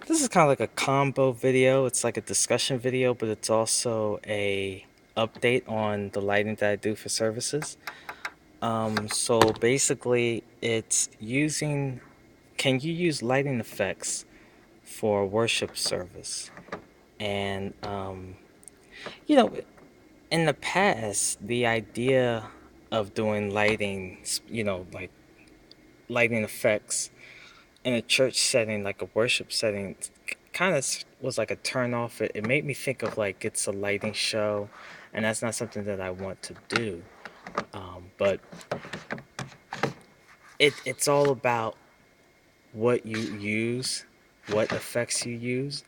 This is kind of like a combo video. It's like a discussion video, but it's also a update on the lighting that I do for services. So basically, it's using, can you use lighting effects for worship service? And you know, in the past, the idea of doing lighting, like lighting effects in a church setting, like a worship setting, kind of was like a turn off. It made me think of like it's a lighting show, and that's not something that I want to do. But it's all about what you use, what effects you use,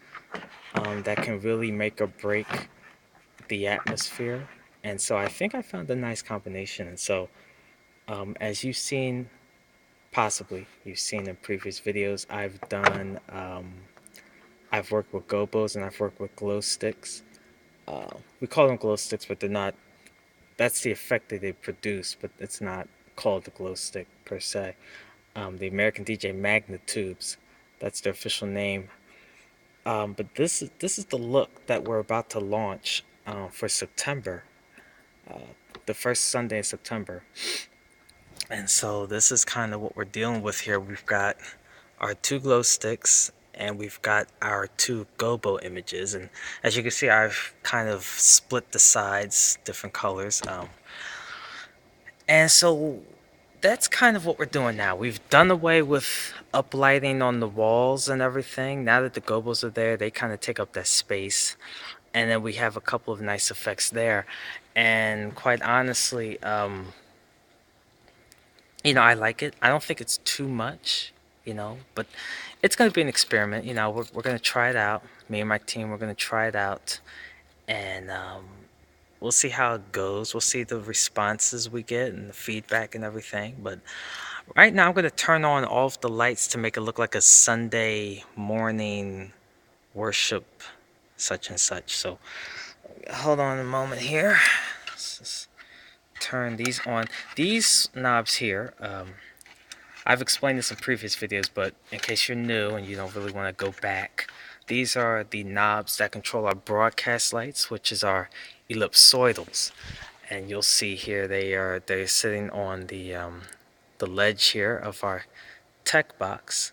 that can really make or break the atmosphere. And so I think I found a nice combination. And so, as you've seen, possibly you've seen in previous videos, I've worked with Gobos and I've worked with Glowsticks. We call them Glowsticks, but they're not. That's the effect that they produce, but it's not called the glow stick per se. The American DJ Magnitubes, that's their official name. But this is the look that we're about to launch for September, the first Sunday in September. And so this is kind of what we're dealing with here. We've got our two glow sticks and we've got our two gobo images. And as you can see, I've kind of split the sides, different colors. And so that's kind of what we're doing now. We've done away with uplighting on the walls and everything. Now that the gobos are there, they kind of take up that space. And then we have a couple of nice effects there. And quite honestly, I like it. I don't think it's too much, but it's going to be an experiment. We're going to try it out. Me and my team, we're going to try it out. And we'll see how it goes. We'll see the responses we get and the feedback and everything. But right now, I'm going to turn on all of the lights to make it look like a Sunday morning worship, such and such. So hold on a moment here. Let's just turn these on. These knobs here, I've explained this in previous videos, but in case you're new and you don't really want to go back, these are the knobs that control our broadcast lights, which is our ellipsoidals. And you'll see here they're sitting on the ledge here of our tech box,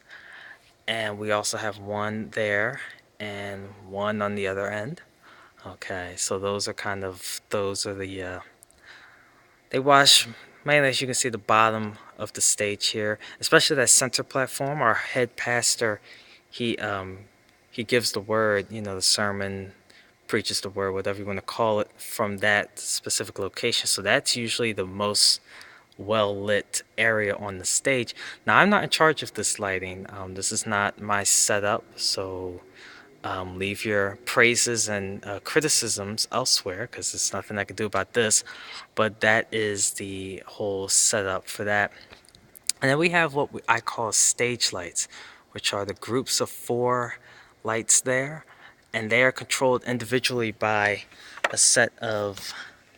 and we also have one there and one on the other end. Okay, so those are the they wash mainly, as you can see, the bottom of the stage here, especially that center platform. Our head pastor, he um he gives the word, the sermon, preaches the word, whatever you want to call it, from that specific location. So that's usually the most well lit area on the stage. Now I'm not in charge of this lighting. This is not my setup, so leave your praises and criticisms elsewhere because there's nothing I can do about this. But that is the whole setup for that. And then we have what I call stage lights, which are the groups of 4 lights there, and they are controlled individually by a set of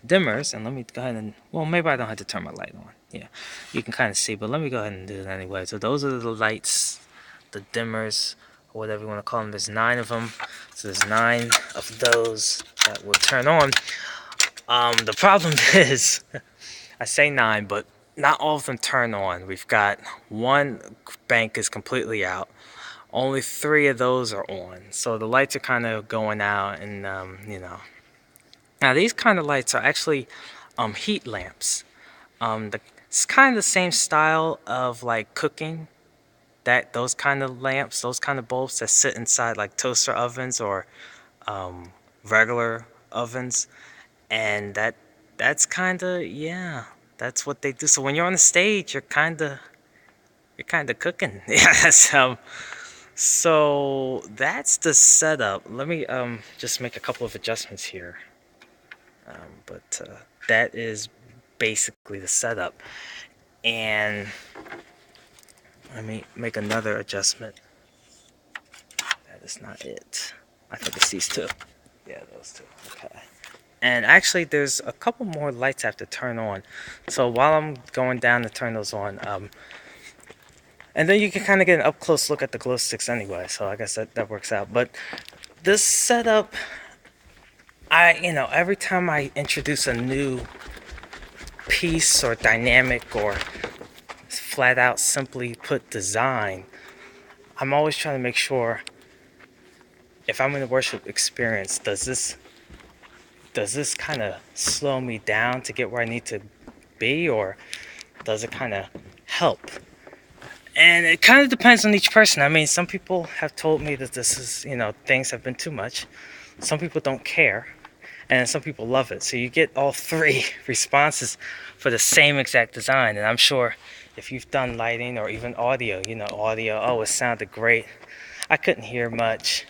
dimmers. And let me go ahead and, well, maybe I don't have to turn my light on. Yeah, you can kind of see, but let me go ahead and do it anyway. So those are the lights, the dimmers, or whatever you want to call them. There's 9 of them, so there's 9 of those that will turn on. The problem is, I say 9, but not all of them turn on. We've got one bank is completely out. Only 3 of those are on. So the lights are kind of going out, and Now these kind of lights are actually heat lamps. It's kind of the same style of like cooking. Those kind of lamps, those kind of bulbs that sit inside like toaster ovens or regular ovens, and that's kind of, yeah, that's what they do. So when you're on the stage, you're kind of cooking. Yes. So that's the setup. Let me just make a couple of adjustments here. But that is basically the setup. And let me make another adjustment. That is not it. I think it's these 2. Yeah, those 2. Okay. And actually, there's a couple more lights I have to turn on. So while I'm going down to turn those on, And then you can kind of get an up close look at the glow sticks anyway. So I guess that works out. But this setup, every time I introduce a new piece or dynamic or flat out simply put design, I'm always trying to make sure if I'm in a worship experience, does this kind of slow me down to get where I need to be, or does it kind of help? And it kind of depends on each person. I mean, some people have told me that this is, things have been too much. Some people don't care, and some people love it. So you get all three responses for the same exact design. And I'm sure if you've done lighting or even audio, audio, oh, it sounded great. I couldn't hear much.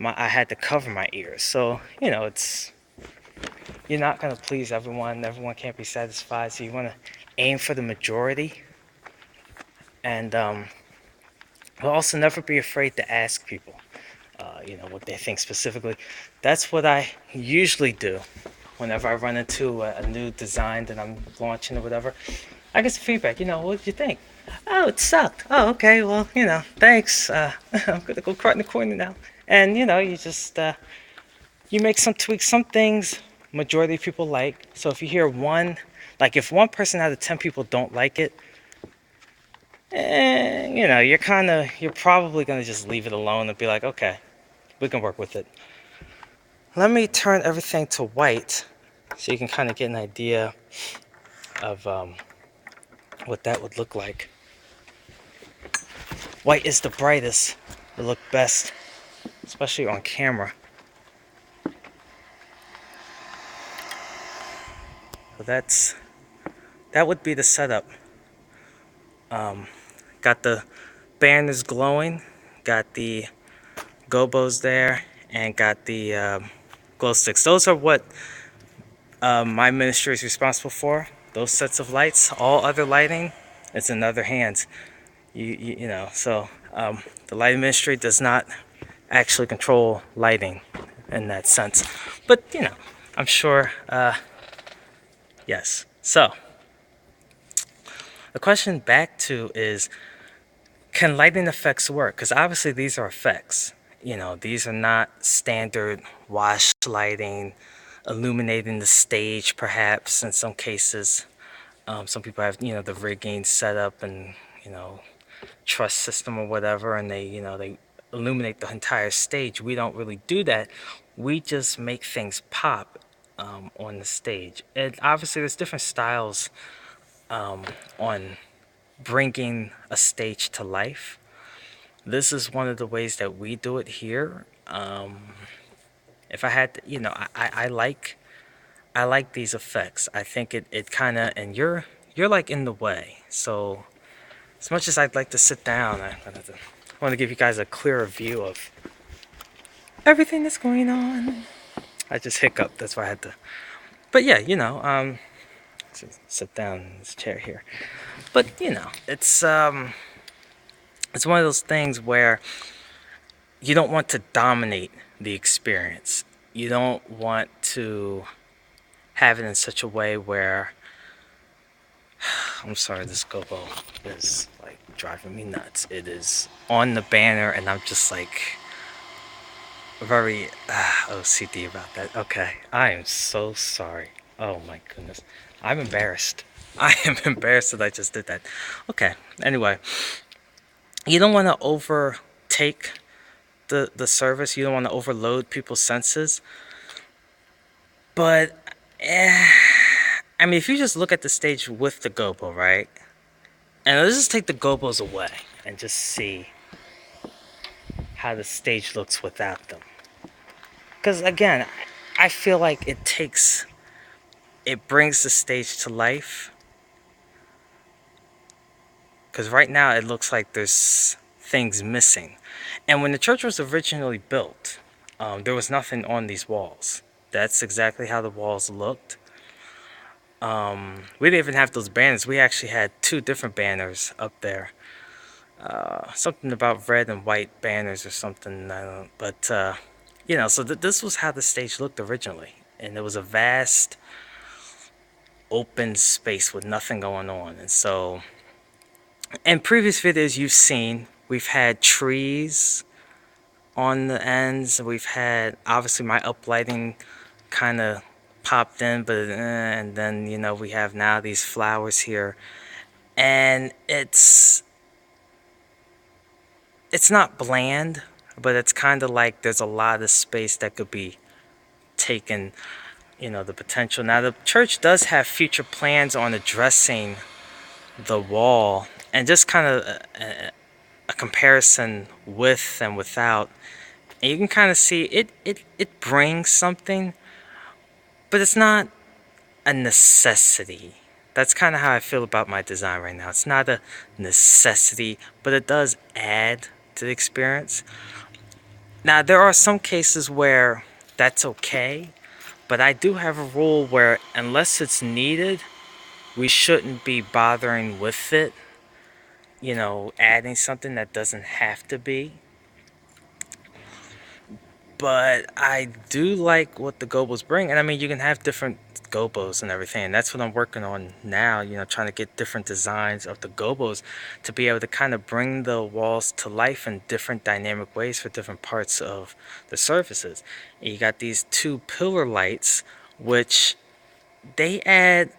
I had to cover my ears. So, you're not going to please everyone. Everyone can't be satisfied. So you want to aim for the majority. And but also never be afraid to ask people, what they think specifically. That's what I usually do whenever I run into a new design that I'm launching or whatever. I get some feedback. What did you think? Oh, it sucked. Oh, okay. Well, thanks. I'm gonna go cry in the corner now. And you just you make some tweaks. Some things majority of people like. So if you hear one, like if one person out of 10 people don't like it, you're probably gonna just leave it alone and be like, okay, we can work with it. Let me turn everything to white so you can kind of get an idea of what that would look like. White is the brightest. It look best, especially on camera. So that would be the setup. Got the banners glowing, got the Gobos there, and got the glow sticks. Those are what my ministry is responsible for. Those sets of lights. All other lighting, it's in other hands. So the lighting ministry does not actually control lighting in that sense. But I'm sure. Yes. So the question back to is, can lighting effects work? Because obviously these are effects. These are not standard wash lighting, illuminating the stage perhaps in some cases. Some people have, the rigging set up and, truss system or whatever, and they illuminate the entire stage. We don't really do that. We just make things pop on the stage. And obviously there's different styles on bringing a stage to life. This is one of the ways that we do it here. If I had to, I like these effects. I think it kind of, and you're like in the way. So as much as I'd like to sit down, I want to give you guys a clearer view of everything that's going on. I just hiccuped. That's why I had to. But yeah, sit down in this chair here. But it's one of those things where you don't want to dominate the experience. You don't want to have it in such a way where I'm sorry, this Gobo is like driving me nuts. It is on the banner and I'm just like very OCD about that. Okay, I am so sorry. Oh my goodness, I'm embarrassed. I am embarrassed that I just did that. Okay, anyway, you don't want to overtake the service. You don't want to overload people's senses. But I mean, if you just look at the stage with the Gobo, right? And let's just take the Gobos away and just see how the stage looks without them. Because again, I feel like it brings the stage to life. Because right now it looks like there's things missing. And when the church was originally built, there was nothing on these walls. That's exactly how the walls looked. We didn't even have those banners. We actually had two different banners up there. Something about red and white banners or something. I don't. But so this was how the stage looked originally, and it was a vast, open space with nothing going on. And so In previous videos you've seen, we've had trees on the ends. We've had, obviously, my uplighting kind of popped in, but and then, we have now these flowers here. And it's not bland, but it's kind of like there's a lot of space that could be taken, the potential. Now, the church does have future plans on addressing the wall, and just kind of a comparison with and without. And you can kind of see it brings something, but it's not a necessity. That's kind of how I feel about my design right now. It's not a necessity, but it does add to the experience. Now, there are some cases where that's okay, but I do have a rule where unless it's needed, we shouldn't be bothering with it, adding something that doesn't have to be. But I do like what the Gobos bring. And I mean, you can have different Gobos and everything. And that's what I'm working on now, trying to get different designs of the Gobos to be able to kind of bring the walls to life in different dynamic ways for different parts of the surfaces. And you got these two pillar lights, which they add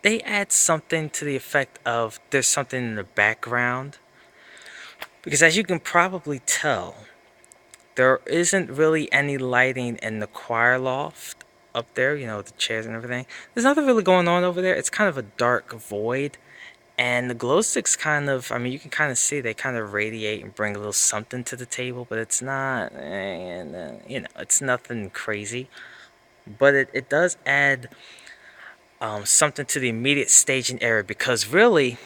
they add something to the effect of there's something in the background. Because as you can probably tell, there isn't really any lighting in the choir loft up there, the chairs and everything. There's nothing really going on over there. It's kind of a dark void. And the glow sticks kind of, I mean, you can kind of see they kind of radiate and bring a little something to the table, but it's not, it's nothing crazy. But it does add something to the immediate staging area because really,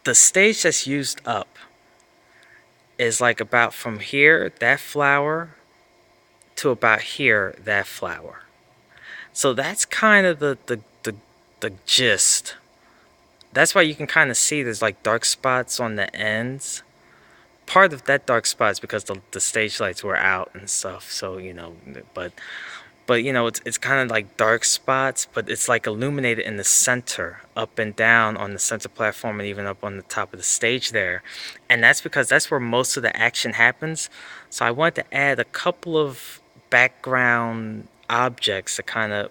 the stage that's used up is like about from here, that flower, to about here, that flower. So that's kind of the gist. That's why you can kind of see there's like dark spots on the ends. Part of that dark spot is because the stage lights were out and stuff. So but it's kind of like dark spots, but it's like illuminated in the center, up and down on the center platform, and even up on the top of the stage there. And that's because that's where most of the action happens. So I wanted to add a couple of background objects to kind of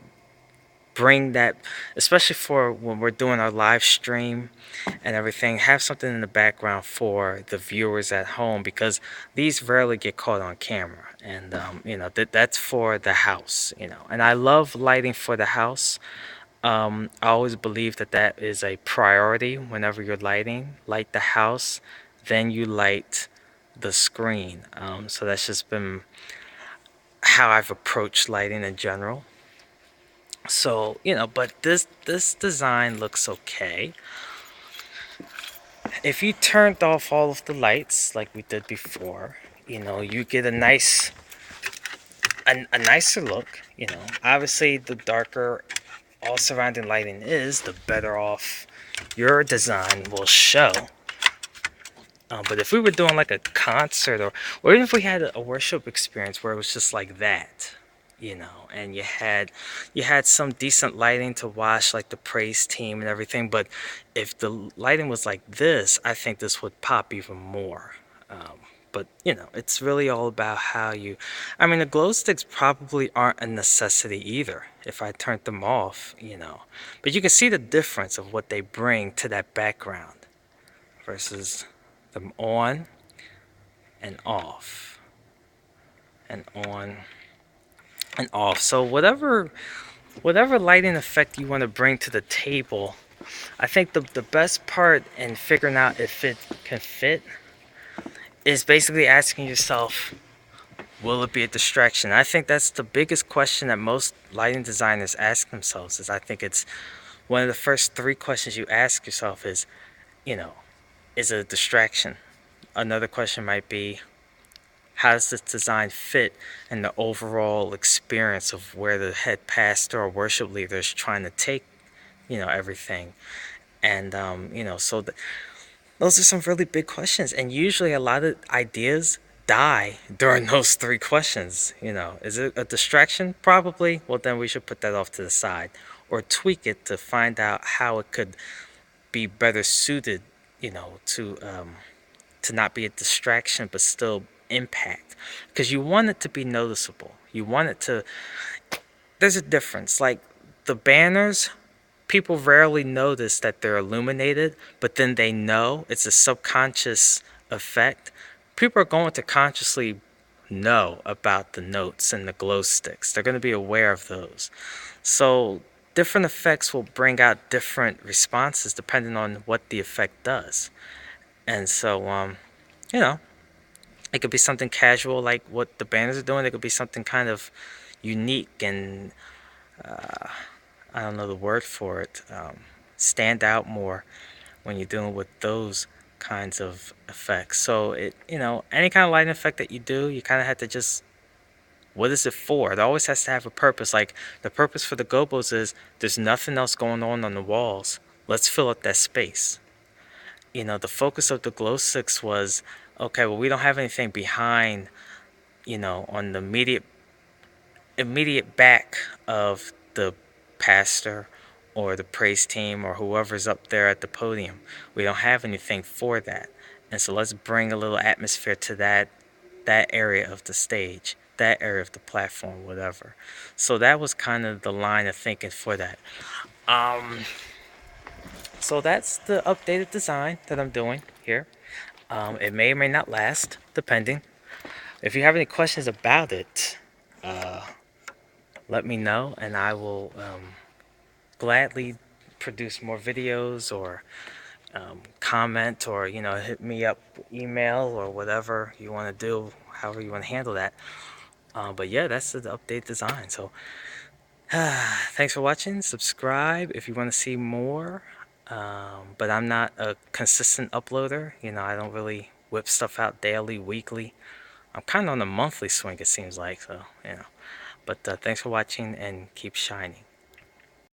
bring that, especially for when we're doing our live stream and everything, have something in the background for the viewers at home because these rarely get caught on camera. And that's for the house, and I love lighting for the house. I always believe that that is a priority. Whenever you're light the house, then you light the screen. So that's just been how I've approached lighting in general. So, but this design looks okay. If you turned off all of the lights like we did before, you get a nicer look. Obviously the darker all surrounding lighting is, the better off your design will show. But if we were doing like a concert, or even if we had a worship experience where it was just like that, and you had some decent lighting to watch, like the praise team and everything. But if the lighting was like this, I think this would pop even more. But it's really all about how you. I mean, the glow sticks probably aren't a necessity either. If I turned them off, but you can see the difference of what they bring to that background versus them on and off and on and off. So whatever lighting effect you want to bring to the table, I think the best part in figuring out if it can fit is basically asking yourself, will it be a distraction? I think that's the biggest question that most lighting designers ask themselves. Is I think it's one of the first three questions you ask yourself is, is it a distraction? Another question might be, how does this design fit in the overall experience of where the head pastor or worship leader is trying to take, everything? And, those are some really big questions. And usually a lot of ideas die during those three questions. Is it a distraction? Probably. Well, then we should put that off to the side or tweak it to find out how it could be better suited, to not be a distraction but still impact, because you want it to be noticeable. You want it to. There's a difference. Like the banners, people rarely notice that they're illuminated, but then they know it's a subconscious effect. People are going to consciously know about the notes and the glow sticks. They're going to be aware of those. So different effects will bring out different responses depending on what the effect does. And so, you know, it could be something casual like what the banners are doing. It could be something kind of unique and I don't know the word for it. Stand out more when you're dealing with those kinds of effects. So any kind of lighting effect that you do, you kind of have to just, what is it for? It always has to have a purpose. Like the purpose for the gobos is there's nothing else going on the walls. Let's fill up that space. The focus of the glow sticks was, okay, well, we don't have anything behind, on the immediate back of the pastor or the praise team or whoever's up there at the podium. We don't have anything for that. And so let's bring a little atmosphere to that area of the stage, that area of the platform, whatever. So that was kind of the line of thinking for that. Um, so that's the updated design that I'm doing here. It may or may not last, depending. If you have any questions about it, let me know, and I will gladly produce more videos or comment or hit me up email or whatever you want to do, however you want to handle that. But yeah, that's the update design. So thanks for watching. Subscribe if you want to see more. But I'm not a consistent uploader. I don't really whip stuff out daily, weekly. I'm kind of on a monthly swing, it seems like. So But thanks for watching and keep shining.